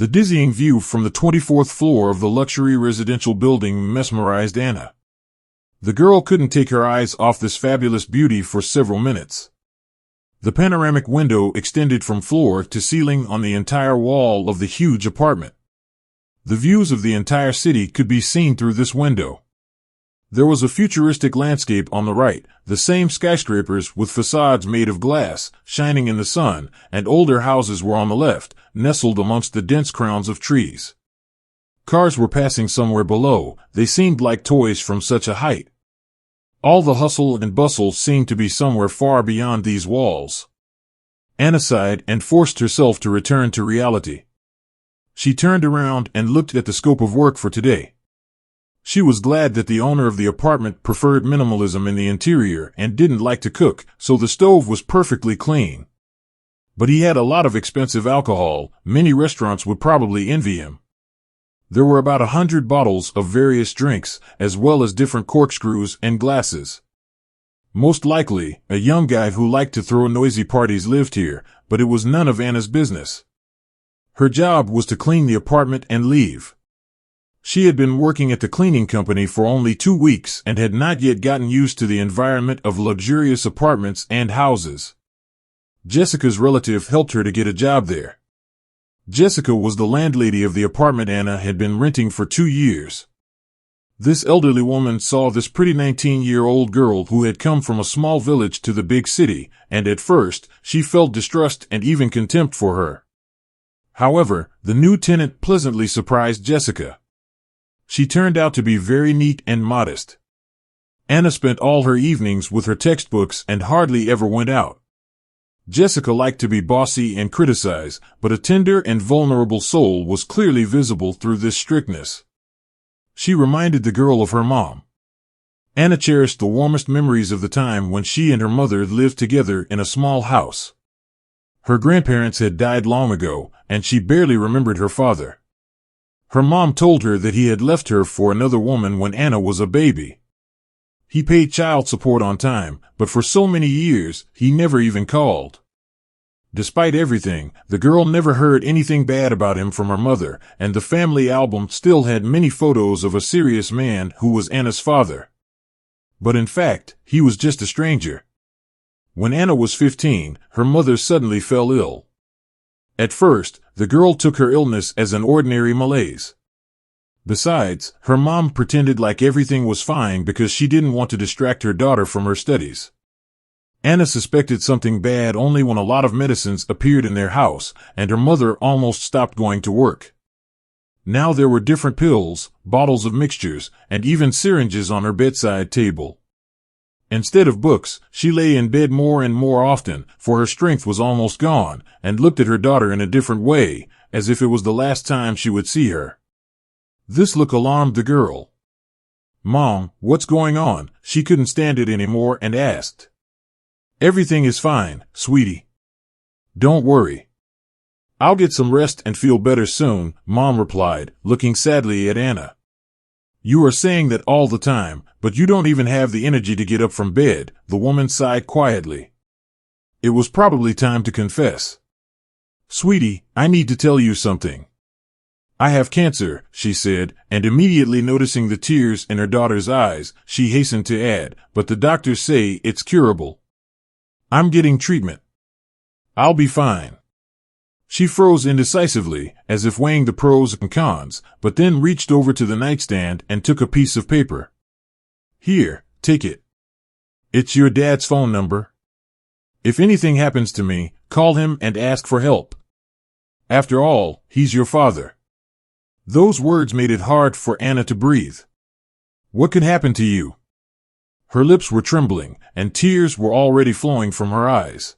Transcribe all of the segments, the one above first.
The dizzying view from the 24th floor of the luxury residential building mesmerized Anna. The girl couldn't take her eyes off this fabulous beauty for several minutes. The panoramic window extended from floor to ceiling on the entire wall of the huge apartment. The views of the entire city could be seen through this window. There was a futuristic landscape on the right, the same skyscrapers with facades made of glass, shining in the sun, and older houses were on the left, nestled amongst the dense crowns of trees. Cars were passing somewhere below, they seemed like toys from such a height. All the hustle and bustle seemed to be somewhere far beyond these walls. Anna sighed and forced herself to return to reality. She turned around and looked at the scope of work for today. She was glad that the owner of the apartment preferred minimalism in the interior and didn't like to cook, so the stove was perfectly clean. But he had a lot of expensive alcohol. Many restaurants would probably envy him. There were about 100 bottles of various drinks, as well as different corkscrews and glasses. Most likely, a young guy who liked to throw noisy parties lived here, but it was none of Anna's business. Her job was to clean the apartment and leave. She had been working at the cleaning company for only 2 weeks and had not yet gotten used to the environment of luxurious apartments and houses. Jessica's relative helped her to get a job there. Jessica was the landlady of the apartment Anna had been renting for 2 years. This elderly woman saw this pretty 19-year-old girl who had come from a small village to the big city, and at first, she felt distrust and even contempt for her. However, the new tenant pleasantly surprised Jessica. She turned out to be very neat and modest. Anna spent all her evenings with her textbooks and hardly ever went out. Jessica liked to be bossy and criticize, but a tender and vulnerable soul was clearly visible through this strictness. She reminded the girl of her mom. Anna cherished the warmest memories of the time when she and her mother lived together in a small house. Her grandparents had died long ago, and she barely remembered her father. Her mom told her that he had left her for another woman when Anna was a baby. He paid child support on time, but for so many years, he never even called. Despite everything, the girl never heard anything bad about him from her mother, and the family album still had many photos of a serious man who was Anna's father. But in fact, he was just a stranger. When Anna was 15, her mother suddenly fell ill. At first, the girl took her illness as an ordinary malaise. Besides, her mom pretended like everything was fine because she didn't want to distract her daughter from her studies. Anna suspected something bad only when a lot of medicines appeared in their house, and her mother almost stopped going to work. Now there were different pills, bottles of mixtures, and even syringes on her bedside table. Instead of books, she lay in bed more and more often, for her strength was almost gone, and looked at her daughter in a different way, as if it was the last time she would see her. This look alarmed the girl. "Mom, what's going on?" She couldn't stand it anymore and asked. "Everything is fine, sweetie. Don't worry. I'll get some rest and feel better soon," Mom replied, looking sadly at Anna. "You are saying that all the time, but you don't even have the energy to get up from bed," the woman sighed quietly. It was probably time to confess. "Sweetie, I need to tell you something. I have cancer," she said, and immediately noticing the tears in her daughter's eyes, she hastened to add, "but the doctors say it's curable. I'm getting treatment. I'll be fine." She froze indecisively, as if weighing the pros and cons, but then reached over to the nightstand and took a piece of paper. "Here, take it. It's your dad's phone number. If anything happens to me, call him and ask for help. After all, he's your father." Those words made it hard for Anna to breathe. "What could happen to you?" Her lips were trembling, and tears were already flowing from her eyes.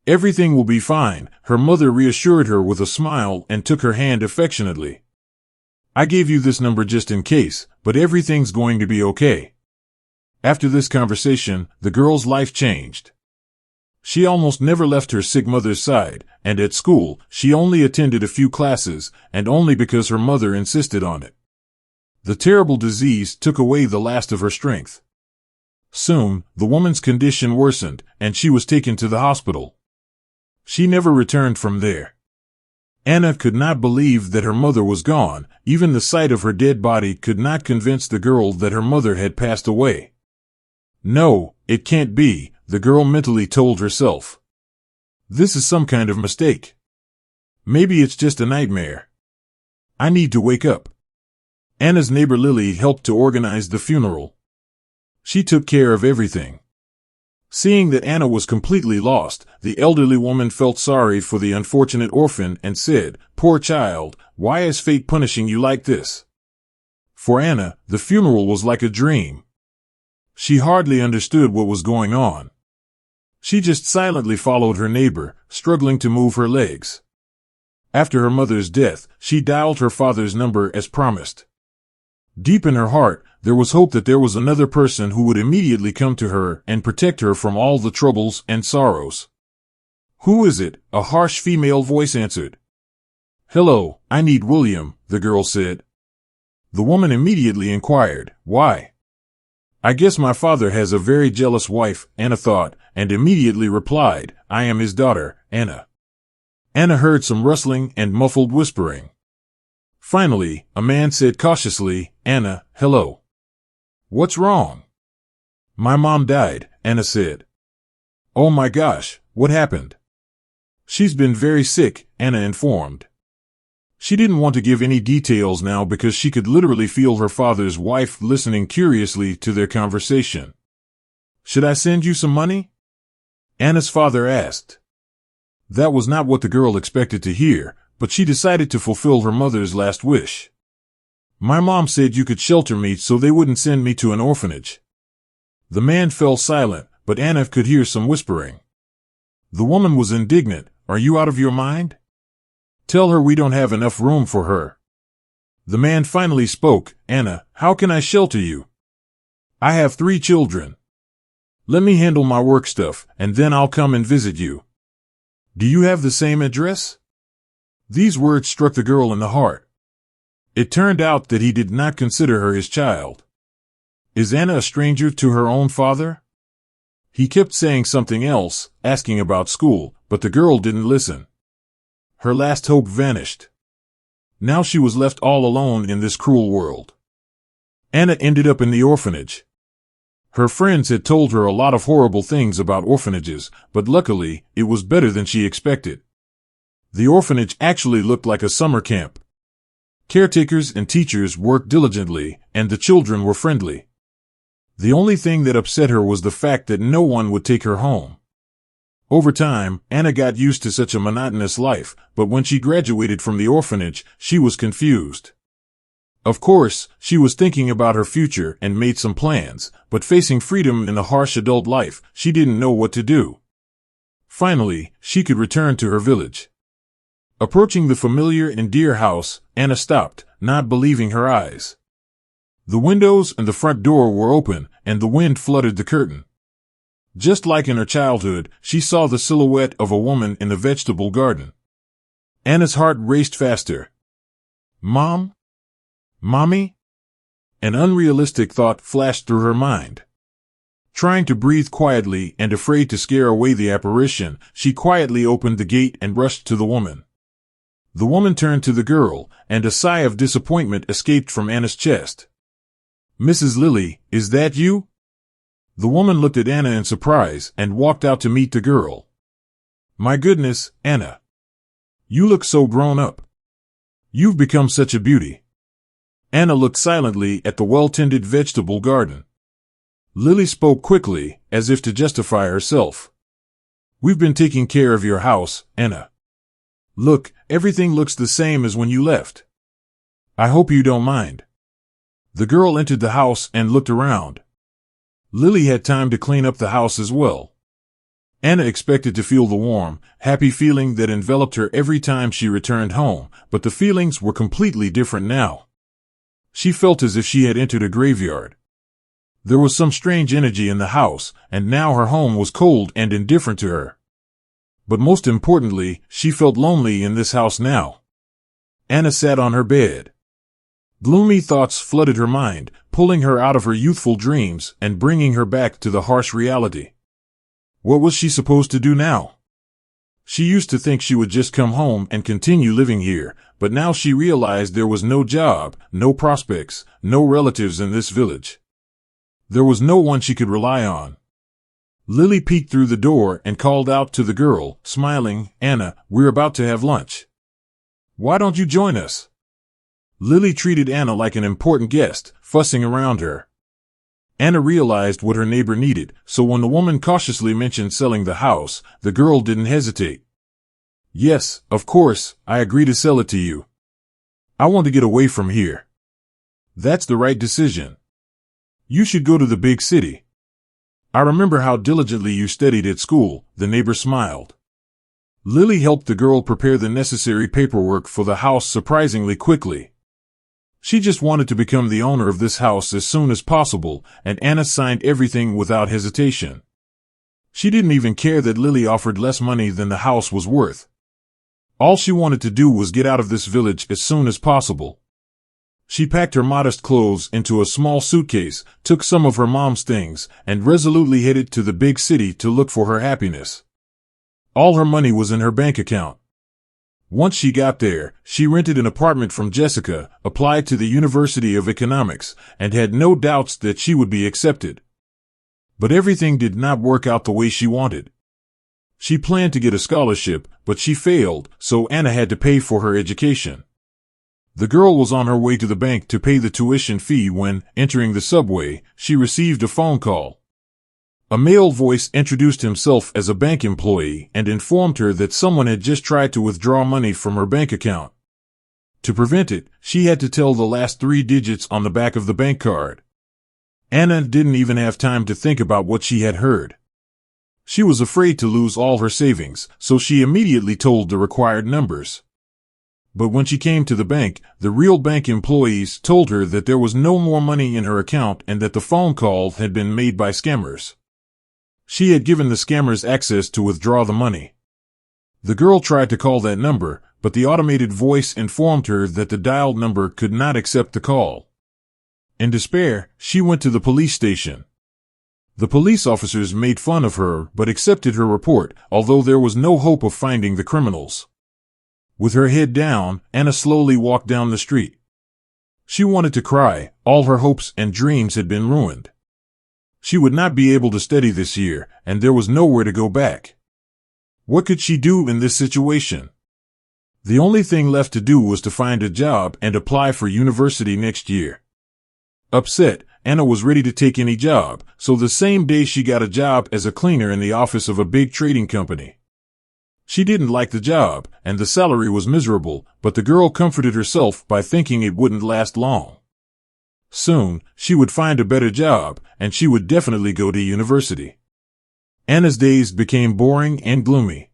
"Everything will be fine," her mother reassured her with a smile and took her hand affectionately. "I gave you this number just in case, but everything's going to be okay." After this conversation, the girl's life changed. She almost never left her sick mother's side, and at school, she only attended a few classes, and only because her mother insisted on it. The terrible disease took away the last of her strength. Soon, the woman's condition worsened, and she was taken to the hospital. She never returned from there. Anna could not believe that her mother was gone. Even the sight of her dead body could not convince the girl that her mother had passed away. No, it can't be, the girl mentally told herself. This is some kind of mistake. Maybe it's just a nightmare. I need to wake up. Anna's neighbor Lily helped to organize the funeral. She took care of everything. Seeing that Anna was completely lost, the elderly woman felt sorry for the unfortunate orphan and said, "Poor child, why is fate punishing you like this?" For Anna, the funeral was like a dream. She hardly understood what was going on. She just silently followed her neighbor, struggling to move her legs. After her mother's death, she dialed her father's number as promised. Deep in her heart, there was hope that there was another person who would immediately come to her and protect her from all the troubles and sorrows. "Who is it?" a harsh female voice answered. "Hello, I need William," the girl said. The woman immediately inquired, "Why?" "I guess my father has a very jealous wife," Anna thought, and immediately replied, "I am his daughter, Anna." Anna heard some rustling and muffled whispering. Finally, a man said cautiously, "Anna, hello. What's wrong?" "My mom died," Anna said. "Oh my gosh, what happened?" "She's been very sick," Anna informed. She didn't want to give any details now because she could literally feel her father's wife listening curiously to their conversation. "Should I send you some money?" Anna's father asked. That was not what the girl expected to hear, but she decided to fulfill her mother's last wish. "My mom said you could shelter me so they wouldn't send me to an orphanage." The man fell silent, but Anna could hear some whispering. The woman was indignant. "Are you out of your mind? Tell her we don't have enough room for her." The man finally spoke. "Anna, how can I shelter you? I have 3 children. Let me handle my work stuff, and then I'll come and visit you. Do you have the same address?" These words struck the girl in the heart. It turned out that he did not consider her his child. Is Anna a stranger to her own father? He kept saying something else, asking about school, but the girl didn't listen. Her last hope vanished. Now she was left all alone in this cruel world. Anna ended up in the orphanage. Her friends had told her a lot of horrible things about orphanages, but luckily, it was better than she expected. The orphanage actually looked like a summer camp. Caretakers and teachers worked diligently, and the children were friendly. The only thing that upset her was the fact that no one would take her home. Over time, Anna got used to such a monotonous life, but when she graduated from the orphanage, she was confused. Of course, she was thinking about her future and made some plans, but facing freedom in the harsh adult life, she didn't know what to do. Finally, she could return to her village. Approaching the familiar and dear house, Anna stopped, not believing her eyes. The windows and the front door were open, and the wind fluttered the curtain. Just like in her childhood, she saw the silhouette of a woman in the vegetable garden. Anna's heart raced faster. "Mom? Mommy?" An unrealistic thought flashed through her mind. Trying to breathe quietly and afraid to scare away the apparition, she quietly opened the gate and rushed to the woman. The woman turned to the girl, and a sigh of disappointment escaped from Anna's chest. "Mrs. Lily, is that you?" The woman looked at Anna in surprise and walked out to meet the girl. "My goodness, Anna. You look so grown up. You've become such a beauty." Anna looked silently at the well-tended vegetable garden. Lily spoke quickly, as if to justify herself. "We've been taking care of your house, Anna. Look, everything looks the same as when you left. I hope you don't mind." The girl entered the house and looked around. Lily had time to clean up the house as well. Anna expected to feel the warm, happy feeling that enveloped her every time she returned home, but the feelings were completely different now. She felt as if she had entered a graveyard. There was some strange energy in the house, and now her home was cold and indifferent to her. But most importantly, she felt lonely in this house now. Anna sat on her bed. Gloomy thoughts flooded her mind, pulling her out of her youthful dreams and bringing her back to the harsh reality. What was she supposed to do now? She used to think she would just come home and continue living here, but now she realized there was no job, no prospects, no relatives in this village. There was no one she could rely on. Lily peeked through the door and called out to the girl, smiling, "Anna, we're about to have lunch. Why don't you join us?" Lily treated Anna like an important guest, fussing around her. Anna realized what her neighbor needed, so when the woman cautiously mentioned selling the house, the girl didn't hesitate. "Yes, of course, I agree to sell it to you. I want to get away from here." "That's the right decision. You should go to the big city. I remember how diligently you studied at school," the neighbor smiled. Lily helped the girl prepare the necessary paperwork for the house surprisingly quickly. She just wanted to become the owner of this house as soon as possible, and Anna signed everything without hesitation. She didn't even care that Lily offered less money than the house was worth. All she wanted to do was get out of this village as soon as possible. She packed her modest clothes into a small suitcase, took some of her mom's things, and resolutely headed to the big city to look for her happiness. All her money was in her bank account. Once she got there, she rented an apartment from Jessica, applied to the University of Economics, and had no doubts that she would be accepted. But everything did not work out the way she wanted. She planned to get a scholarship, but she failed, so Anna had to pay for her education. The girl was on her way to the bank to pay the tuition fee when, entering the subway, she received a phone call. A male voice introduced himself as a bank employee and informed her that someone had just tried to withdraw money from her bank account. To prevent it, she had to tell the last 3 digits on the back of the bank card. Anna didn't even have time to think about what she had heard. She was afraid to lose all her savings, so she immediately told the required numbers. But when she came to the bank, the real bank employees told her that there was no more money in her account and that the phone call had been made by scammers. She had given the scammers access to withdraw the money. The girl tried to call that number, but the automated voice informed her that the dialed number could not accept the call. In despair, she went to the police station. The police officers made fun of her but accepted her report, although there was no hope of finding the criminals. With her head down, Anna slowly walked down the street. She wanted to cry. All her hopes and dreams had been ruined. She would not be able to study this year, and there was nowhere to go back. What could she do in this situation? The only thing left to do was to find a job and apply for university next year. Upset, Anna was ready to take any job, so the same day she got a job as a cleaner in the office of a big trading company. She didn't like the job, and the salary was miserable, but the girl comforted herself by thinking it wouldn't last long. Soon, she would find a better job, and she would definitely go to university. Anna's days became boring and gloomy.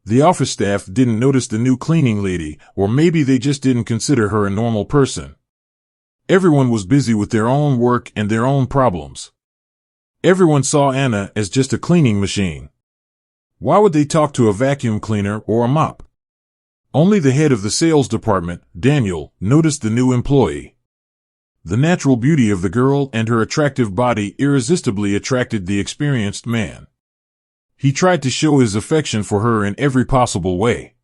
The office staff didn't notice the new cleaning lady, or maybe they just didn't consider her a normal person. Everyone was busy with their own work and their own problems. Everyone saw Anna as just a cleaning machine. Why would they talk to a vacuum cleaner or a mop? Only the head of the sales department, Daniel, noticed the new employee. The natural beauty of the girl and her attractive body irresistibly attracted the experienced man. He tried to show his affection for her in every possible way.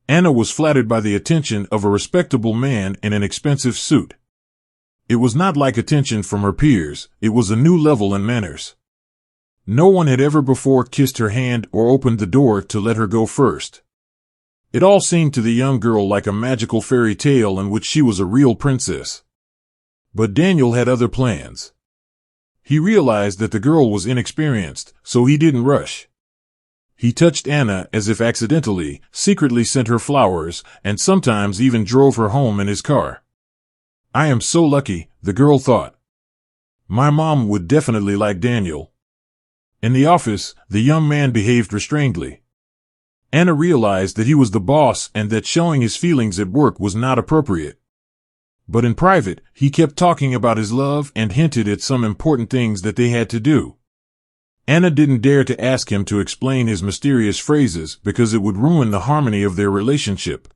Anna was flattered by the attention of a respectable man in an expensive suit. It was not like attention from her peers, it was a new level in manners. No one had ever before kissed her hand or opened the door to let her go first. It all seemed to the young girl like a magical fairy tale in which she was a real princess. But Daniel had other plans. He realized that the girl was inexperienced, so he didn't rush. He touched Anna as if accidentally, secretly sent her flowers, and sometimes even drove her home in his car. "I am so lucky," the girl thought. "My mom would definitely like Daniel." In the office, the young man behaved restrainedly. Anna realized that he was the boss and that showing his feelings at work was not appropriate. But in private, he kept talking about his love and hinted at some important things that they had to do. Anna didn't dare to ask him to explain his mysterious phrases because it would ruin the harmony of their relationship.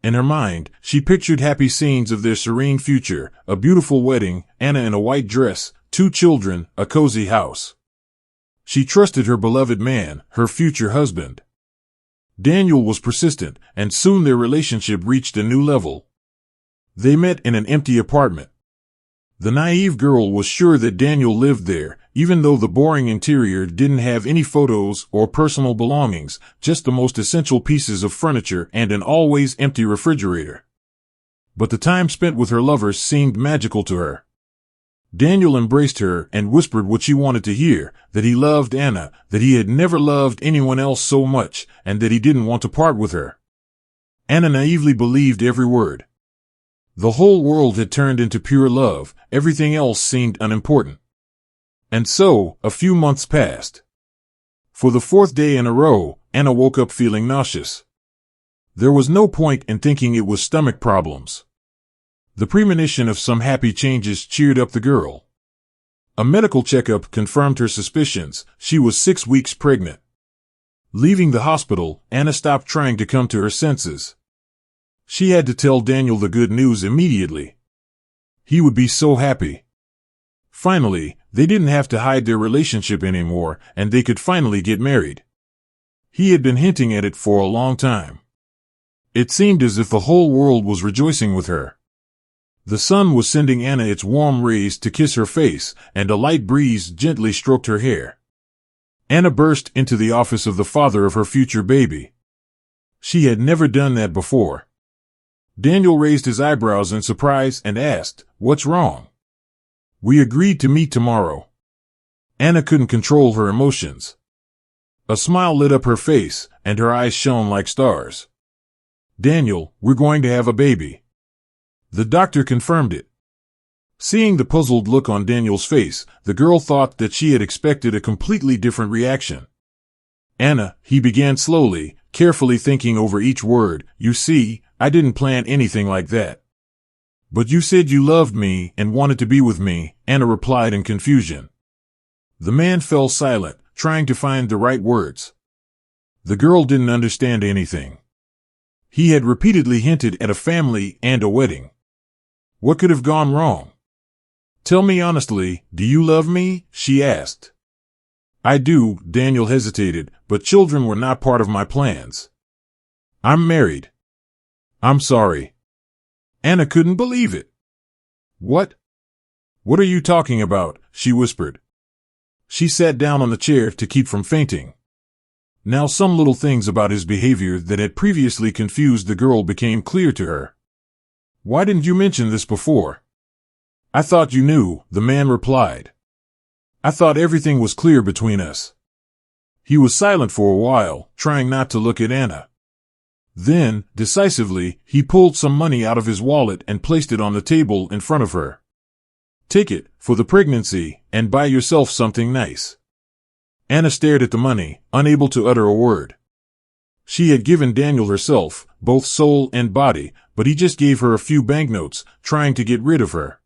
In her mind, she pictured happy scenes of their serene future, a beautiful wedding, Anna in a white dress, 2 children, a cozy house. She trusted her beloved man, her future husband. Daniel was persistent, and soon their relationship reached a new level. They met in an empty apartment. The naive girl was sure that Daniel lived there, even though the boring interior didn't have any photos or personal belongings, just the most essential pieces of furniture and an always empty refrigerator. But the time spent with her lover seemed magical to her. Daniel embraced her and whispered what she wanted to hear, that he loved Anna, that he had never loved anyone else so much, and that he didn't want to part with her. Anna naively believed every word. The whole world had turned into pure love, everything else seemed unimportant. And so, a few months passed. For the fourth day in a row, Anna woke up feeling nauseous. There was no point in thinking it was stomach problems. The premonition of some happy changes cheered up the girl. A medical checkup confirmed her suspicions. She was 6 weeks pregnant. Leaving the hospital, Anna stopped trying to come to her senses. She had to tell Daniel the good news immediately. He would be so happy. Finally, they didn't have to hide their relationship anymore, and they could finally get married. He had been hinting at it for a long time. It seemed as if the whole world was rejoicing with her. The sun was sending Anna its warm rays to kiss her face, and a light breeze gently stroked her hair. Anna burst into the office of the father of her future baby. She had never done that before. Daniel raised his eyebrows in surprise and asked, "What's wrong?" "We agreed to meet tomorrow." Anna couldn't control her emotions. A smile lit up her face, and her eyes shone like stars. "Daniel, we're going to have a baby." The doctor confirmed it. Seeing the puzzled look on Daniel's face, the girl thought that she had expected a completely different reaction. "Anna," he began slowly, carefully thinking over each word, "you see, I didn't plan anything like that." "But you said you loved me and wanted to be with me," Anna replied in confusion. The man fell silent, trying to find the right words. The girl didn't understand anything. He had repeatedly hinted at a family and a wedding. What could have gone wrong? "Tell me honestly, do you love me?" she asked. "I do," Daniel hesitated, "but children were not part of my plans." "I'm married." "I'm sorry." Anna couldn't believe it. "What? What are you talking about?" she whispered. She sat down on the chair to keep from fainting. Now some little things about his behavior that had previously confused the girl became clear to her. "Why didn't you mention this before?" "I thought you knew," the man replied. "I thought everything was clear between us." He was silent for a while, trying not to look at Anna. Then, decisively, he pulled some money out of his wallet and placed it on the table in front of her. "Take it, for the pregnancy, and buy yourself something nice." Anna stared at the money, unable to utter a word. She had given Daniel herself, both soul and body, but he just gave her a few banknotes, trying to get rid of her.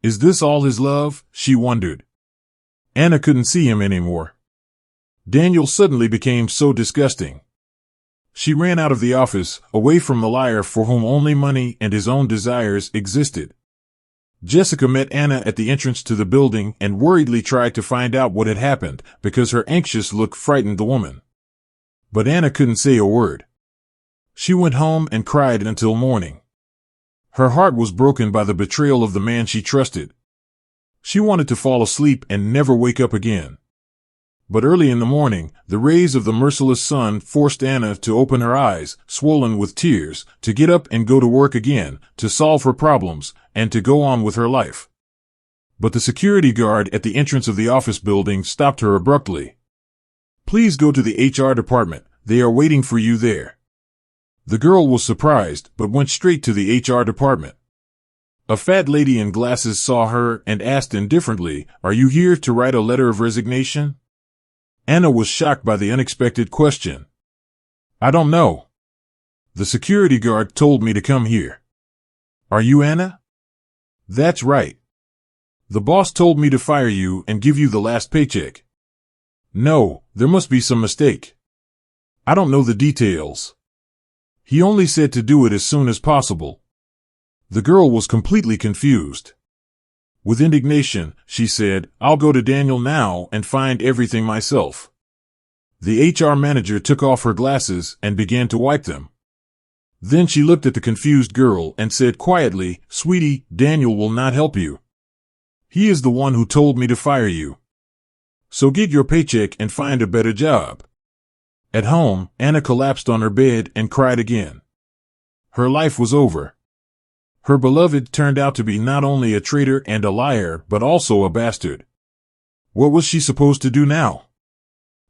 Is this all his love? She wondered. Anna couldn't see him anymore. Daniel suddenly became so disgusting. She ran out of the office, away from the liar for whom only money and his own desires existed. Jessica met Anna at the entrance to the building and worriedly tried to find out what had happened, because her anxious look frightened the woman. But Anna couldn't say a word. She went home and cried until morning. Her heart was broken by the betrayal of the man she trusted. She wanted to fall asleep and never wake up again. But early in the morning, the rays of the merciless sun forced Anna to open her eyes, swollen with tears, to get up and go to work again, to solve her problems, and to go on with her life. But the security guard at the entrance of the office building stopped her abruptly. "Please go to the HR department. They are waiting for you there." The girl was surprised, but went straight to the HR department. A fat lady in glasses saw her and asked indifferently, "Are you here to write a letter of resignation?" Anna was shocked by the unexpected question. "I don't know. The security guard told me to come here." "Are you Anna?" "That's right. The boss told me to fire you and give you the last paycheck." "No, there must be some mistake. I don't know the details. He only said to do it as soon as possible." The girl was completely confused. With indignation, she said, "I'll go to Daniel now and find everything myself." The HR manager took off her glasses and began to wipe them. Then she looked at the confused girl and said quietly, "Sweetie, Daniel will not help you. He is the one who told me to fire you. So get your paycheck and find a better job." At home, Anna collapsed on her bed and cried again. Her life was over. Her beloved turned out to be not only a traitor and a liar, but also a bastard. What was she supposed to do now?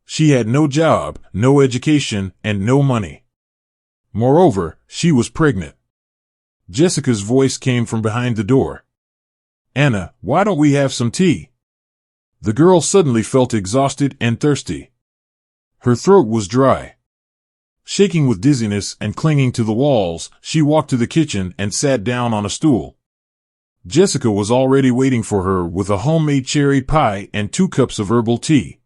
She had no job, no education, and no money. Moreover, she was pregnant. Jessica's voice came from behind the door. "Anna, why don't we have some tea?" The girl suddenly felt exhausted and thirsty. Her throat was dry. Shaking with dizziness and clinging to the walls, she walked to the kitchen and sat down on a stool. Jessica was already waiting for her with a homemade cherry pie and 2 cups of herbal tea.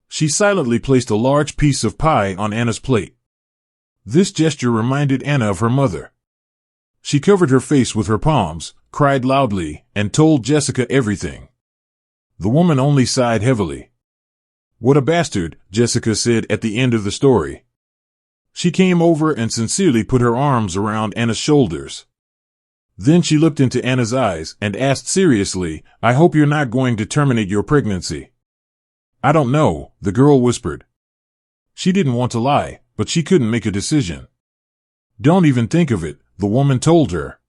She silently placed a large piece of pie on Anna's plate. This gesture reminded Anna of her mother. She covered her face with her palms, cried loudly, and told Jessica everything. The woman only sighed heavily. "What a bastard," Jessica said at the end of the story. She came over and sincerely put her arms around Anna's shoulders. Then she looked into Anna's eyes and asked seriously, "I hope you're not going to terminate your pregnancy." "I don't know," the girl whispered. She didn't want to lie, but she couldn't make a decision. "Don't even think of it," the woman told her.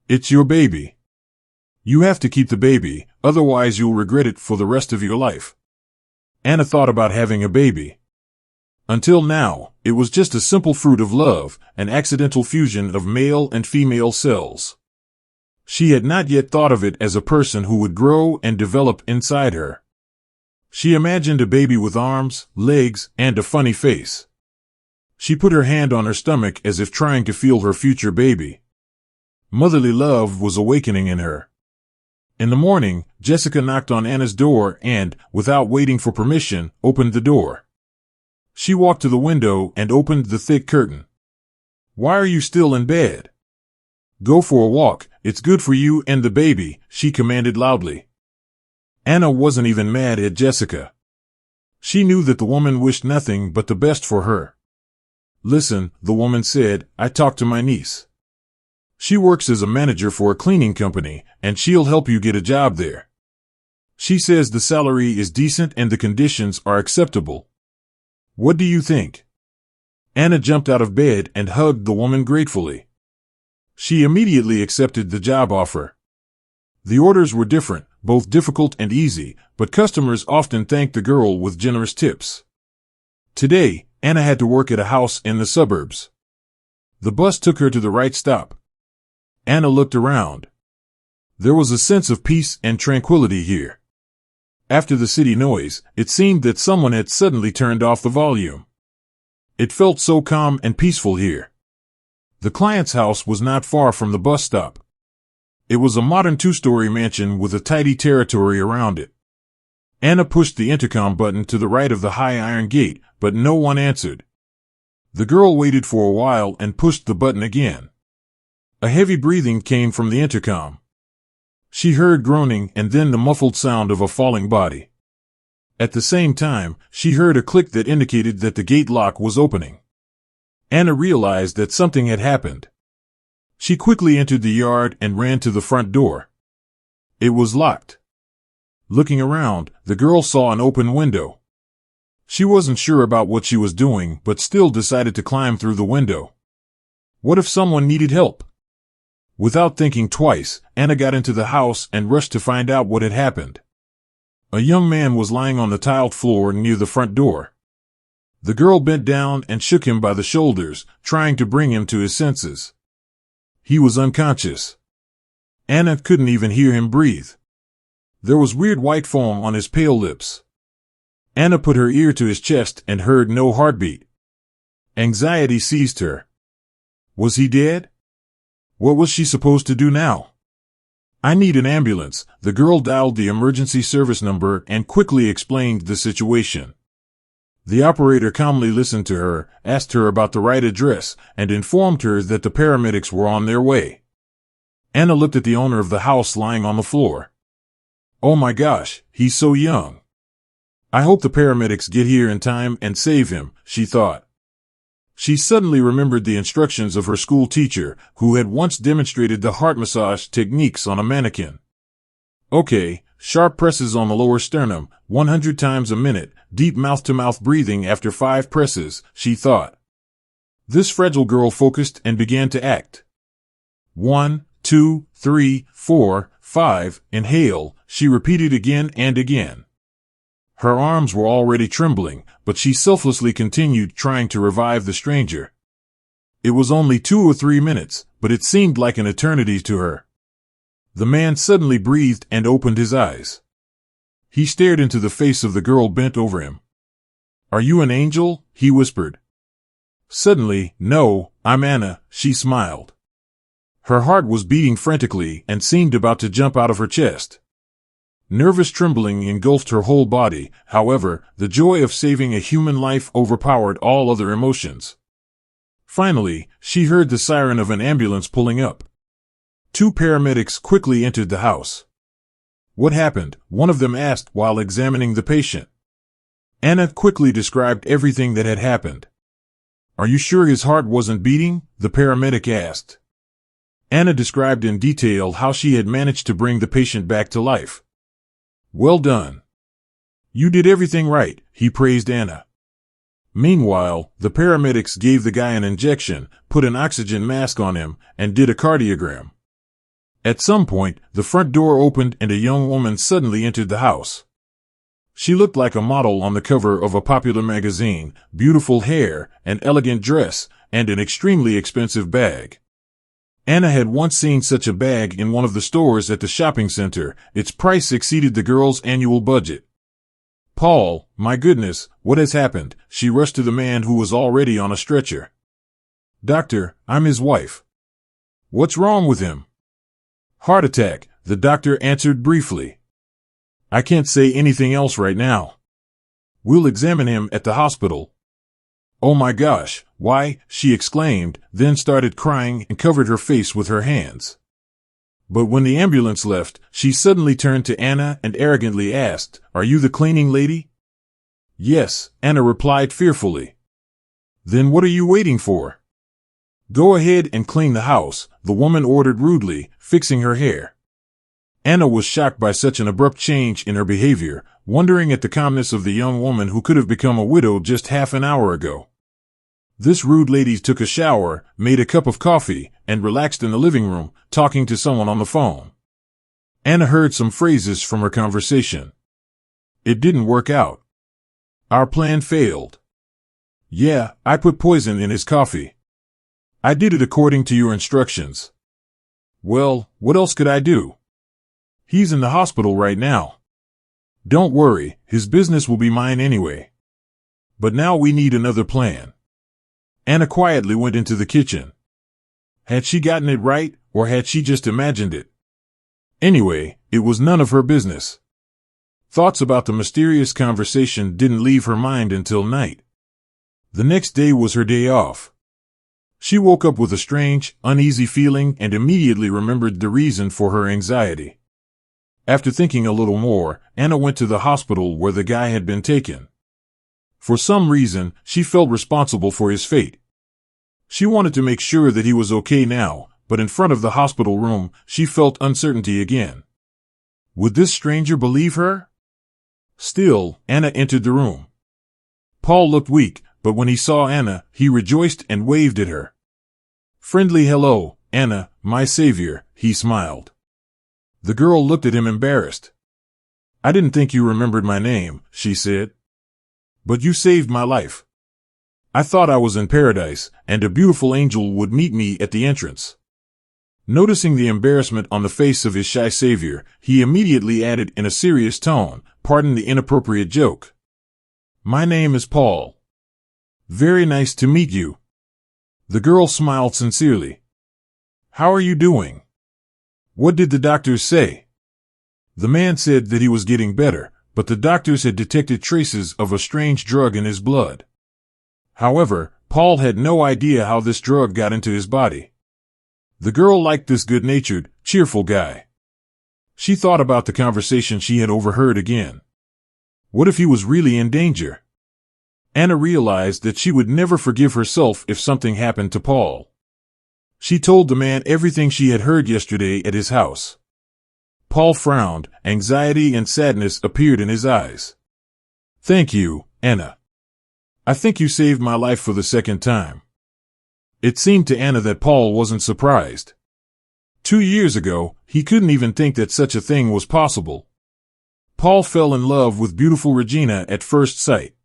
"It's your baby. You have to keep the baby, otherwise you'll regret it for the rest of your life." Anna thought about having a baby. Until now, it was just a simple fruit of love, an accidental fusion of male and female cells. She had not yet thought of it as a person who would grow and develop inside her. She imagined a baby with arms, legs, and a funny face. She put her hand on her stomach as if trying to feel her future baby. Motherly love was awakening in her. In the morning, Jessica knocked on Anna's door and, without waiting for permission, opened the door. She walked to the window and opened the thick curtain. "Why are you still in bed? Go for a walk, it's good for you and the baby," she commanded loudly. Anna wasn't even mad at Jessica. She knew that the woman wished nothing but the best for her. "Listen," the woman said, "I talked to my niece. She works as a manager for a cleaning company, and she'll help you get a job there. She says the salary is decent and the conditions are acceptable. What do you think?" Anna jumped out of bed and hugged the woman gratefully. She immediately accepted the job offer. The orders were different, both difficult and easy, but customers often thanked the girl with generous tips. Today, Anna had to work at a house in the suburbs. The bus took her to the right stop. Anna looked around. There was a sense of peace and tranquility here. After the city noise, it seemed that someone had suddenly turned off the volume. It felt so calm and peaceful here. The client's house was not far from the bus stop. It was a modern 2-story mansion with a tidy territory around it. Anna pushed the intercom button to the right of the high iron gate, but no one answered. The girl waited for a while and pushed the button again. A heavy breathing came from the intercom. She heard groaning and then the muffled sound of a falling body. At the same time, she heard a click that indicated that the gate lock was opening. Anna realized that something had happened. She quickly entered the yard and ran to the front door. It was locked. Looking around, the girl saw an open window. She wasn't sure about what she was doing, but still decided to climb through the window. What if someone needed help? Without thinking twice, Anna got into the house and rushed to find out what had happened. A young man was lying on the tiled floor near the front door. The girl bent down and shook him by the shoulders, trying to bring him to his senses. He was unconscious. Anna couldn't even hear him breathe. There was weird white foam on his pale lips. Anna put her ear to his chest and heard no heartbeat. Anxiety seized her. Was he dead? What was she supposed to do now? "I need an ambulance." The girl dialed the emergency service number and quickly explained the situation. The operator calmly listened to her, asked her about the right address, and informed her that the paramedics were on their way. Anna looked at the owner of the house lying on the floor. "Oh my gosh, he's so young." I hope the paramedics get here in time and save him, she thought. She suddenly remembered the instructions of her school teacher, who had once demonstrated the heart massage techniques on a mannequin. Okay, sharp presses on the lower sternum, 100 times a minute, deep mouth-to-mouth breathing after 5 presses, she thought. This fragile girl focused and began to act. 1, 2, 3, 4, 5, inhale, she repeated again and again. Her arms were already trembling, but she selflessly continued trying to revive the stranger. It was only 2 or 3 minutes, but it seemed like an eternity to her. The man suddenly breathed and opened his eyes. He stared into the face of the girl bent over him. Are you an angel? He whispered. Suddenly, no, I'm Anna, she smiled. Her heart was beating frantically and seemed about to jump out of her chest. Nervous trembling engulfed her whole body, however, the joy of saving a human life overpowered all other emotions. Finally, she heard the siren of an ambulance pulling up. 2 paramedics quickly entered the house. What happened? One of them asked while examining the patient. Anna quickly described everything that had happened. Are you sure his heart wasn't beating? The paramedic asked. Anna described in detail how she had managed to bring the patient back to life. Well done. You did everything right, he praised Anna. Meanwhile, the paramedics gave the guy an injection, put an oxygen mask on him, and did a cardiogram. At some point, the front door opened and a young woman suddenly entered the house. She looked like a model on the cover of a popular magazine, beautiful hair, an elegant dress, and an extremely expensive bag. Anna had once seen such a bag in one of the stores at the shopping center. Its price exceeded the girl's annual budget. Paul, my goodness, what has happened? She rushed to the man who was already on a stretcher. Doctor, I'm his wife. What's wrong with him? Heart attack, the doctor answered briefly. I can't say anything else right now. We'll examine him at the hospital. Oh my gosh, why? She exclaimed, then started crying and covered her face with her hands. But when the ambulance left, she suddenly turned to Anna and arrogantly asked, Are you the cleaning lady? Yes, Anna replied fearfully. Then what are you waiting for? Go ahead and clean the house, the woman ordered rudely, fixing her hair. Anna was shocked by such an abrupt change in her behavior, wondering at the calmness of the young woman who could have become a widow just half an hour ago. This rude lady took a shower, made a cup of coffee, and relaxed in the living room, talking to someone on the phone. Anna heard some phrases from her conversation. It didn't work out. Our plan failed. Yeah, I put poison in his coffee. I did it according to your instructions. Well, what else could I do? He's in the hospital right now. Don't worry, his business will be mine anyway. But now we need another plan. Anna quietly went into the kitchen. Had she gotten it right, or had she just imagined it? Anyway, it was none of her business. Thoughts about the mysterious conversation didn't leave her mind until night. The next day was her day off. She woke up with a strange, uneasy feeling and immediately remembered the reason for her anxiety. After thinking a little more, Anna went to the hospital where the guy had been taken. For some reason, she felt responsible for his fate. She wanted to make sure that he was okay now, but in front of the hospital room, she felt uncertainty again. Would this stranger believe her? Still, Anna entered the room. Paul looked weak, but when he saw Anna, he rejoiced and waved at her. Friendly hello, Anna, my savior, he smiled. The girl looked at him embarrassed. I didn't think you remembered my name, she said. But you saved my life. I thought I was in paradise, and a beautiful angel would meet me at the entrance. Noticing the embarrassment on the face of his shy savior, he immediately added in a serious tone, Pardon the inappropriate joke. My name is Paul. Very nice to meet you. The girl smiled sincerely. How are you doing? What did the doctors say? The man said that he was getting better, but the doctors had detected traces of a strange drug in his blood. However, Paul had no idea how this drug got into his body. The girl liked this good-natured, cheerful guy. She thought about the conversation she had overheard again. What if he was really in danger? Anna realized that she would never forgive herself if something happened to Paul. She told the man everything she had heard yesterday at his house. Paul frowned. Anxiety and sadness appeared in his eyes. "Thank you, Anna. I think you saved my life for the second time." It seemed to Anna that Paul wasn't surprised. 2 years ago, he couldn't even think that such a thing was possible. Paul fell in love with beautiful Regina at first sight.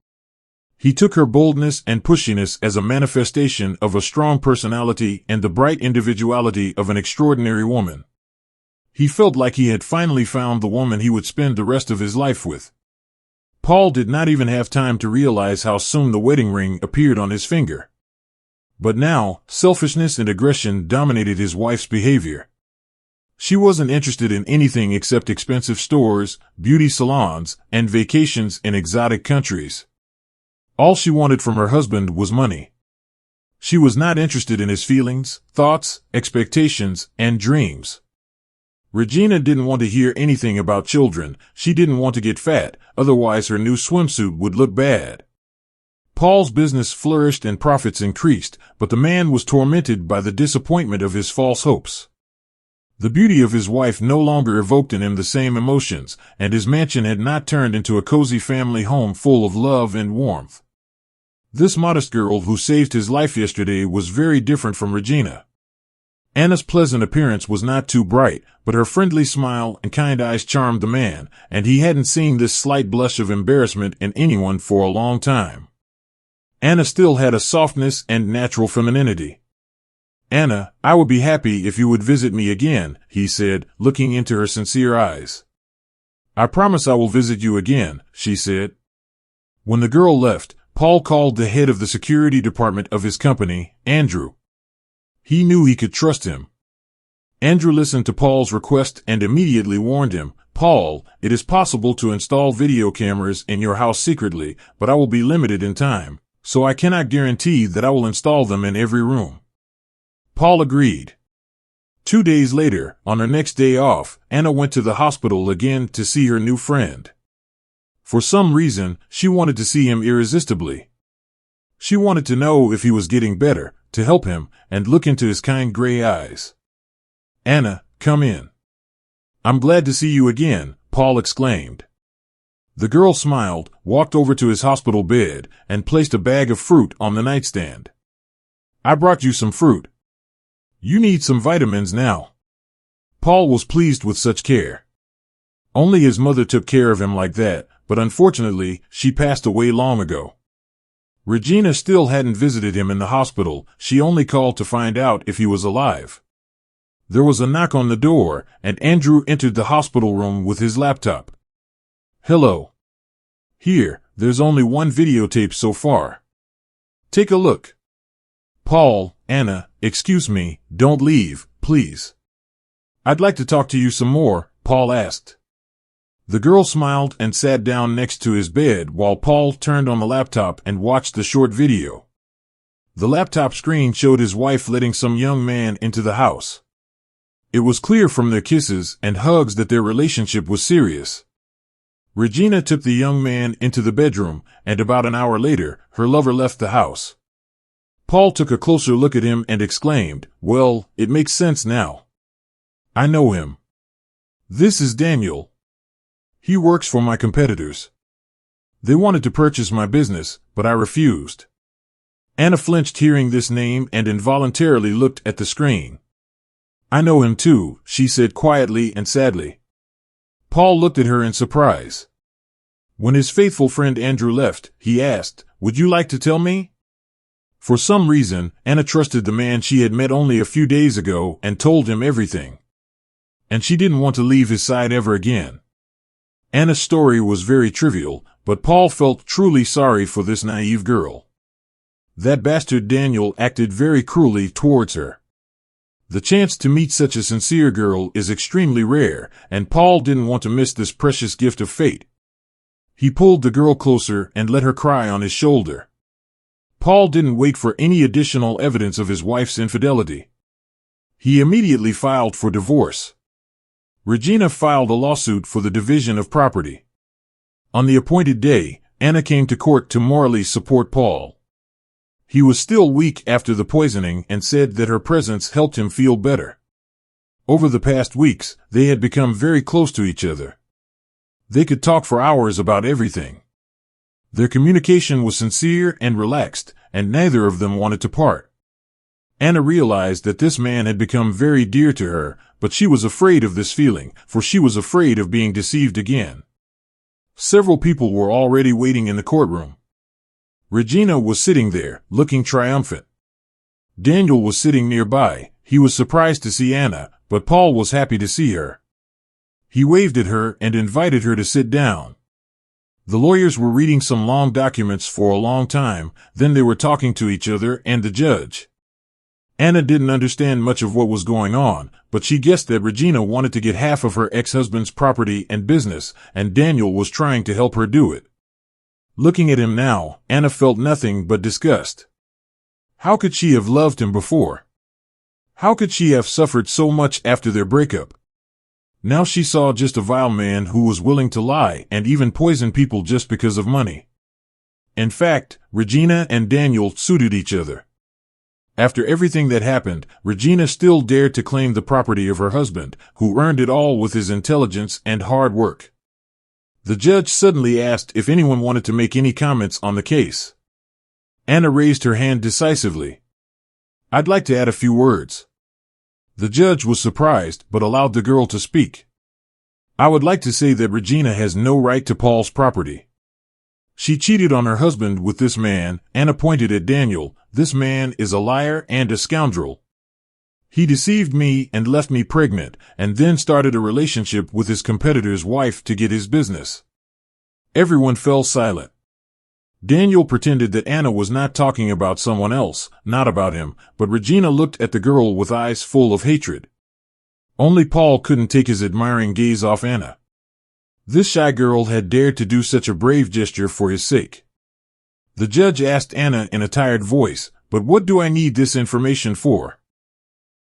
He took her boldness and pushiness as a manifestation of a strong personality and the bright individuality of an extraordinary woman. He felt like he had finally found the woman he would spend the rest of his life with. Paul did not even have time to realize how soon the wedding ring appeared on his finger. But now, selfishness and aggression dominated his wife's behavior. She wasn't interested in anything except expensive stores, beauty salons, and vacations in exotic countries. All she wanted from her husband was money. She was not interested in his feelings, thoughts, expectations, and dreams. Regina didn't want to hear anything about children. She didn't want to get fat, otherwise her new swimsuit would look bad. Paul's business flourished and profits increased, but the man was tormented by the disappointment of his false hopes. The beauty of his wife no longer evoked in him the same emotions, and his mansion had not turned into a cozy family home full of love and warmth. This modest girl who saved his life yesterday was very different from Regina. Anna's pleasant appearance was not too bright, but her friendly smile and kind eyes charmed the man, and he hadn't seen this slight blush of embarrassment in anyone for a long time. Anna still had a softness and natural femininity. "Anna, I would be happy if you would visit me again," he said, looking into her sincere eyes. "I promise I will visit you again," she said. When the girl left, Paul called the head of the security department of his company, Andrew. He knew he could trust him. Andrew listened to Paul's request and immediately warned him, "Paul, it is possible to install video cameras in your house secretly, but I will be limited in time, so I cannot guarantee that I will install them in every room." Paul agreed. 2 days later, on her next day off, Anna went to the hospital again to see her new friend. For some reason, she wanted to see him irresistibly. She wanted to know if he was getting better, to help him, and look into his kind gray eyes. "Anna, come in." "I'm glad to see you again," Paul exclaimed. The girl smiled, walked over to his hospital bed, and placed a bag of fruit on the nightstand. "I brought you some fruit. You need some vitamins now." Paul was pleased with such care. Only his mother took care of him like that, but unfortunately, she passed away long ago. Regina still hadn't visited him in the hospital. She only called to find out if he was alive. There was a knock on the door, and Andrew entered the hospital room with his laptop. "Hello. Here, there's only one videotape so far. Take a look." "Paul, Anna, excuse me, don't leave, please." "I'd like to talk to you some more," Paul asked. The girl smiled and sat down next to his bed while Paul turned on the laptop and watched the short video. The laptop screen showed his wife letting some young man into the house. It was clear from their kisses and hugs that their relationship was serious. Regina took the young man into the bedroom, and about an hour later, her lover left the house. Paul took a closer look at him and exclaimed, "Well, it makes sense now. I know him. This is Daniel. He works for my competitors. They wanted to purchase my business, but I refused." Anna flinched hearing this name and involuntarily looked at the screen. "I know him too," she said quietly and sadly. Paul looked at her in surprise. When his faithful friend Andrew left, he asked, "Would you like to tell me?" For some reason, Anna trusted the man she had met only a few days ago and told him everything. And she didn't want to leave his side ever again. Anna's story was very trivial, but Paul felt truly sorry for this naive girl. That bastard Daniel acted very cruelly towards her. The chance to meet such a sincere girl is extremely rare, and Paul didn't want to miss this precious gift of fate. He pulled the girl closer and let her cry on his shoulder. Paul didn't wait for any additional evidence of his wife's infidelity. He immediately filed for divorce. Regina filed a lawsuit for the division of property. On the appointed day, Anna came to court to morally support Paul. He was still weak after the poisoning and said that her presence helped him feel better. Over the past weeks, they had become very close to each other. They could talk for hours about everything. Their communication was sincere and relaxed, and neither of them wanted to part. Anna realized that this man had become very dear to her, but she was afraid of this feeling, for she was afraid of being deceived again. Several people were already waiting in the courtroom. Regina was sitting there, looking triumphant. Daniel was sitting nearby. He was surprised to see Anna, but Paul was happy to see her. He waved at her and invited her to sit down. The lawyers were reading some long documents for a long time, then they were talking to each other and the judge. Anna didn't understand much of what was going on, but she guessed that Regina wanted to get half of her ex-husband's property and business, and Daniel was trying to help her do it. Looking at him now, Anna felt nothing but disgust. How could she have loved him before? How could she have suffered so much after their breakup? Now she saw just a vile man who was willing to lie and even poison people just because of money. In fact, Regina and Daniel suited each other. After everything that happened, Regina still dared to claim the property of her husband, who earned it all with his intelligence and hard work. The judge suddenly asked if anyone wanted to make any comments on the case. Anna raised her hand decisively. "I'd like to add a few words." The judge was surprised, but allowed the girl to speak. "I would like to say that Regina has no right to Paul's property. She cheated on her husband with this man," Anna pointed at Daniel. "This man is a liar and a scoundrel. He deceived me and left me pregnant, and then started a relationship with his competitor's wife to get his business." Everyone fell silent. Daniel pretended that Anna was not talking about someone else, not about him, but Regina looked at the girl with eyes full of hatred. Only Paul couldn't take his admiring gaze off Anna. This shy girl had dared to do such a brave gesture for his sake. The judge asked Anna in a tired voice, "But what do I need this information for?"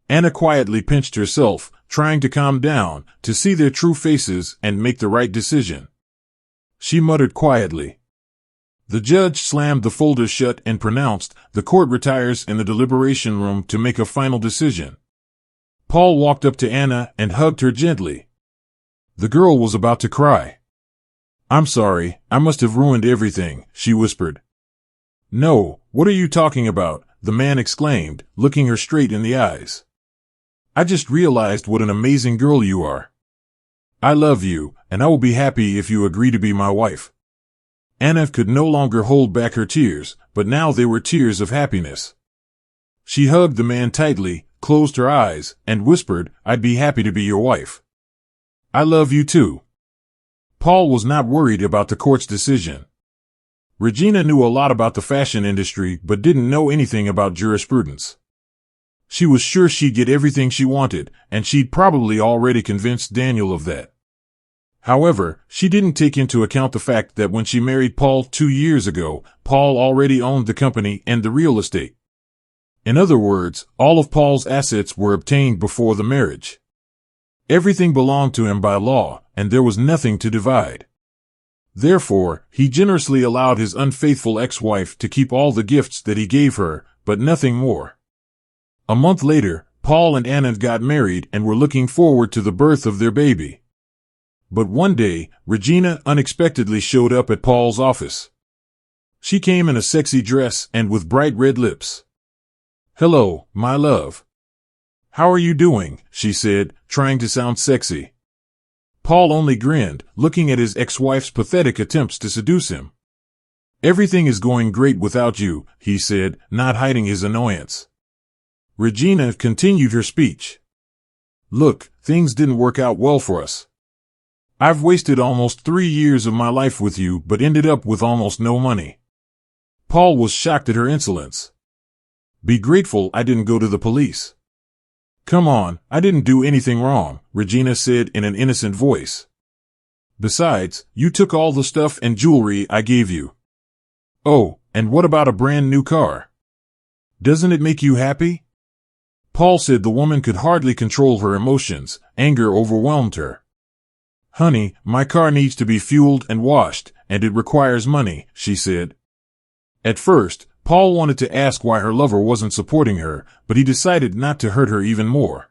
Anna quietly pinched herself, trying to calm down, to see their true faces and make the right decision. She muttered quietly. The judge slammed the folder shut and pronounced, "The court retires in the deliberation room to make a final decision." Paul walked up to Anna and hugged her gently. The girl was about to cry. "I'm sorry, I must have ruined everything," she whispered. "No, what are you talking about?" the man exclaimed, looking her straight in the eyes. "I just realized what an amazing girl you are. I love you, and I will be happy if you agree to be my wife." Anna could no longer hold back her tears, but now they were tears of happiness. She hugged the man tightly, closed her eyes, and whispered, "I'd be happy to be your wife. I love you too." Paul was not worried about the court's decision. Regina knew a lot about the fashion industry but didn't know anything about jurisprudence. She was sure she'd get everything she wanted, and she'd probably already convinced Daniel of that. However, she didn't take into account the fact that when she married Paul 2 years ago, Paul already owned the company and the real estate. In other words, all of Paul's assets were obtained before the marriage. Everything belonged to him by law, and there was nothing to divide. Therefore, he generously allowed his unfaithful ex-wife to keep all the gifts that he gave her, but nothing more. A month later, Paul and Anna got married and were looking forward to the birth of their baby. But one day, Regina unexpectedly showed up at Paul's office. She came in a sexy dress and with bright red lips. "Hello, my love. How are you doing?" she said, trying to sound sexy. Paul only grinned, looking at his ex-wife's pathetic attempts to seduce him. "Everything is going great without you," he said, not hiding his annoyance. Regina continued her speech. "Look, things didn't work out well for us. I've wasted almost 3 years of my life with you but ended up with almost no money." Paul was shocked at her insolence. "Be grateful I didn't go to the police." "Come on, I didn't do anything wrong," Regina said in an innocent voice. "Besides, you took all the stuff and jewelry I gave you. Oh, and what about a brand new car? Doesn't it make you happy?" Paul said the woman could hardly control her emotions. Anger overwhelmed her. "Honey, my car needs to be fueled and washed, and it requires money, she said. At first, Paul wanted to ask why her lover wasn't supporting her, but he decided not to hurt her even more.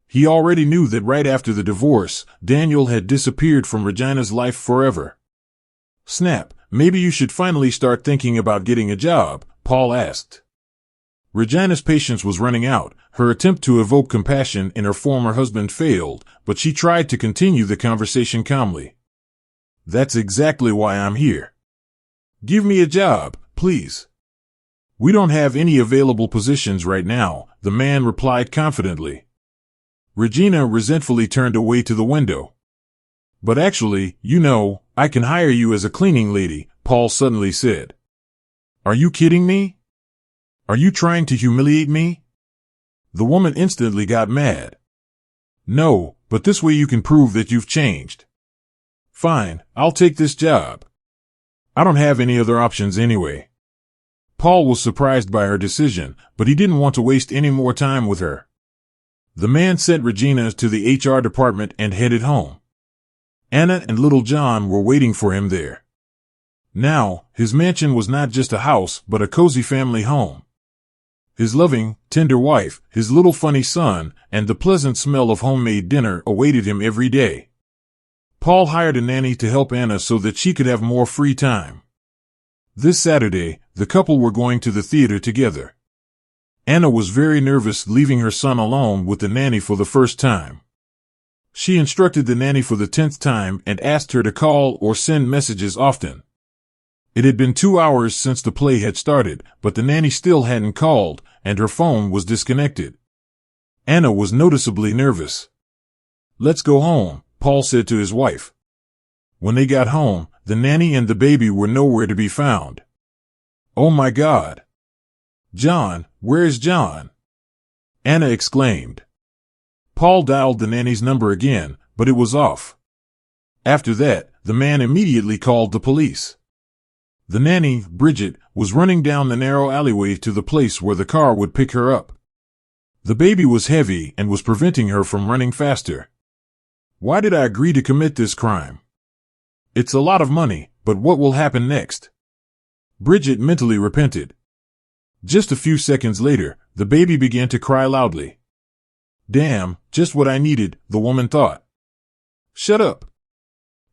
He already knew that right after the divorce, Daniel had disappeared from Regina's life forever. Snap, maybe you should finally start thinking about getting a job, Paul asked. Regina's patience was running out. Her attempt to evoke compassion in her former husband failed, but she tried to continue the conversation calmly. That's exactly why I'm here. Give me a job, please. We don't have any available positions right now, the man replied confidently. Regina resentfully turned away to the window. But actually, I can hire you as a cleaning lady, Paul suddenly said. Are you kidding me? Are you trying to humiliate me? The woman instantly got mad. No, but this way you can prove that you've changed. Fine, I'll take this job. I don't have any other options anyway. Paul was surprised by her decision, but he didn't want to waste any more time with her. The man sent Regina to the HR department and headed home. Anna and little John were waiting for him there. Now, his mansion was not just a house, but a cozy family home. His loving, tender wife, his little funny son, and the pleasant smell of homemade dinner awaited him every day. Paul hired a nanny to help Anna so that she could have more free time. This Saturday, the couple were going to the theater together. Anna was very nervous leaving her son alone with the nanny for the first time. She instructed the nanny for the 10th time and asked her to call or send messages often. It had been 2 hours since the play had started, but the nanny still hadn't called, and her phone was disconnected. Anna was noticeably nervous. Let's go home, Paul said to his wife. When they got home, the nanny and the baby were nowhere to be found. Oh my God! John, where's John? Anna exclaimed. Paul dialed the nanny's number again, but it was off. After that, the man immediately called the police. The nanny, Bridget, was running down the narrow alleyway to the place where the car would pick her up. The baby was heavy and was preventing her from running faster. Why did I agree to commit this crime? It's a lot of money, but what will happen next? Bridget mentally repented. Just a few seconds later, the baby began to cry loudly. Damn, just what I needed, the woman thought. Shut up.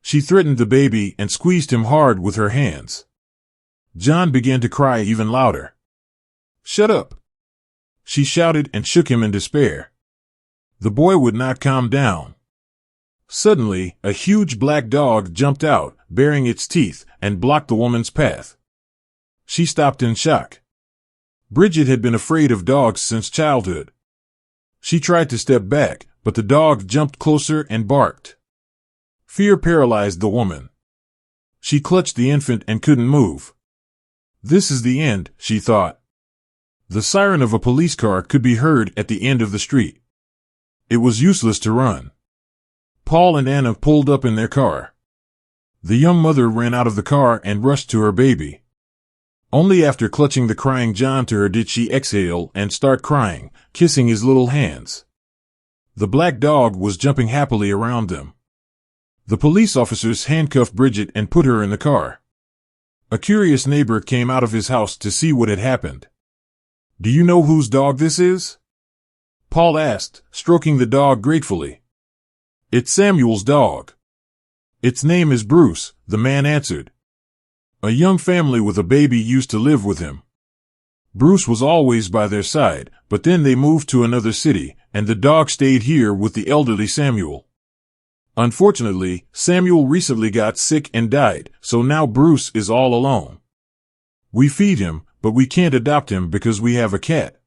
She threatened the baby and squeezed him hard with her hands. John began to cry even louder. Shut up. She shouted and shook him in despair. The boy would not calm down. Suddenly, a huge black dog jumped out, baring its teeth, and blocked the woman's path. She stopped in shock. Bridget had been afraid of dogs since childhood. She tried to step back, but the dog jumped closer and barked. Fear paralyzed the woman. She clutched the infant and couldn't move. This is the end, she thought. The siren of a police car could be heard at the end of the street. It was useless to run. Paul and Anna pulled up in their car. The young mother ran out of the car and rushed to her baby. Only after clutching the crying John to her did she exhale and start crying, kissing his little hands. The black dog was jumping happily around them. The police officers handcuffed Bridget and put her in the car. A curious neighbor came out of his house to see what had happened. Do you know whose dog this is? Paul asked, stroking the dog gratefully. It's Samuel's dog. Its name is Bruce, the man answered. A young family with a baby used to live with him. Bruce was always by their side, but then they moved to another city, and the dog stayed here with the elderly Samuel. Unfortunately, Samuel recently got sick and died, so now Bruce is all alone. We feed him, but we can't adopt him because we have a cat.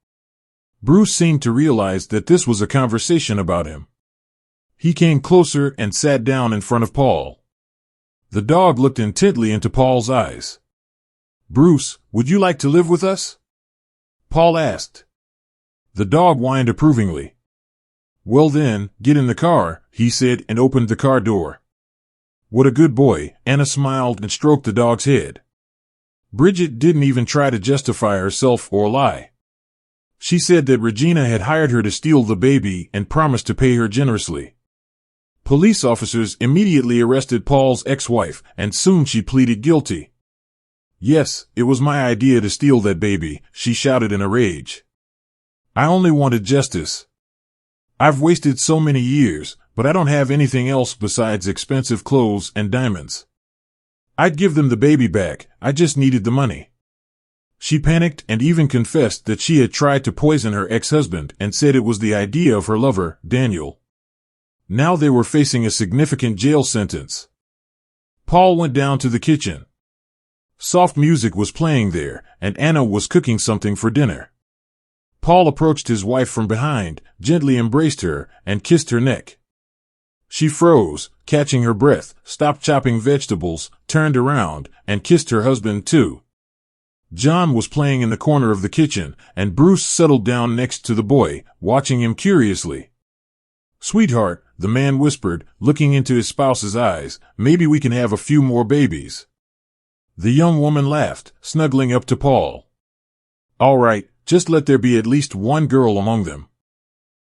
Bruce seemed to realize that this was a conversation about him. He came closer and sat down in front of Paul. The dog looked intently into Paul's eyes. Bruce, would you like to live with us? Paul asked. The dog whined approvingly. Well then, get in the car, he said and opened the car door. What a good boy, Anna smiled and stroked the dog's head. Bridget didn't even try to justify herself or lie. She said that Regina had hired her to steal the baby and promised to pay her generously. Police officers immediately arrested Paul's ex-wife, and soon she pleaded guilty. "Yes, it was my idea to steal that baby," she shouted in a rage. "I only wanted justice. I've wasted so many years, but I don't have anything else besides expensive clothes and diamonds. I'd give them the baby back, I just needed the money." She panicked and even confessed that she had tried to poison her ex-husband and said it was the idea of her lover, Daniel. Now they were facing a significant jail sentence. Paul went down to the kitchen. Soft music was playing there, and Anna was cooking something for dinner. Paul approached his wife from behind, gently embraced her, and kissed her neck. She froze, catching her breath, stopped chopping vegetables, turned around, and kissed her husband too. John was playing in the corner of the kitchen, and Bruce settled down next to the boy, watching him curiously. "Sweetheart," the man whispered, looking into his spouse's eyes, "maybe we can have a few more babies." The young woman laughed, snuggling up to Paul. "All right, just let there be at least one girl among them."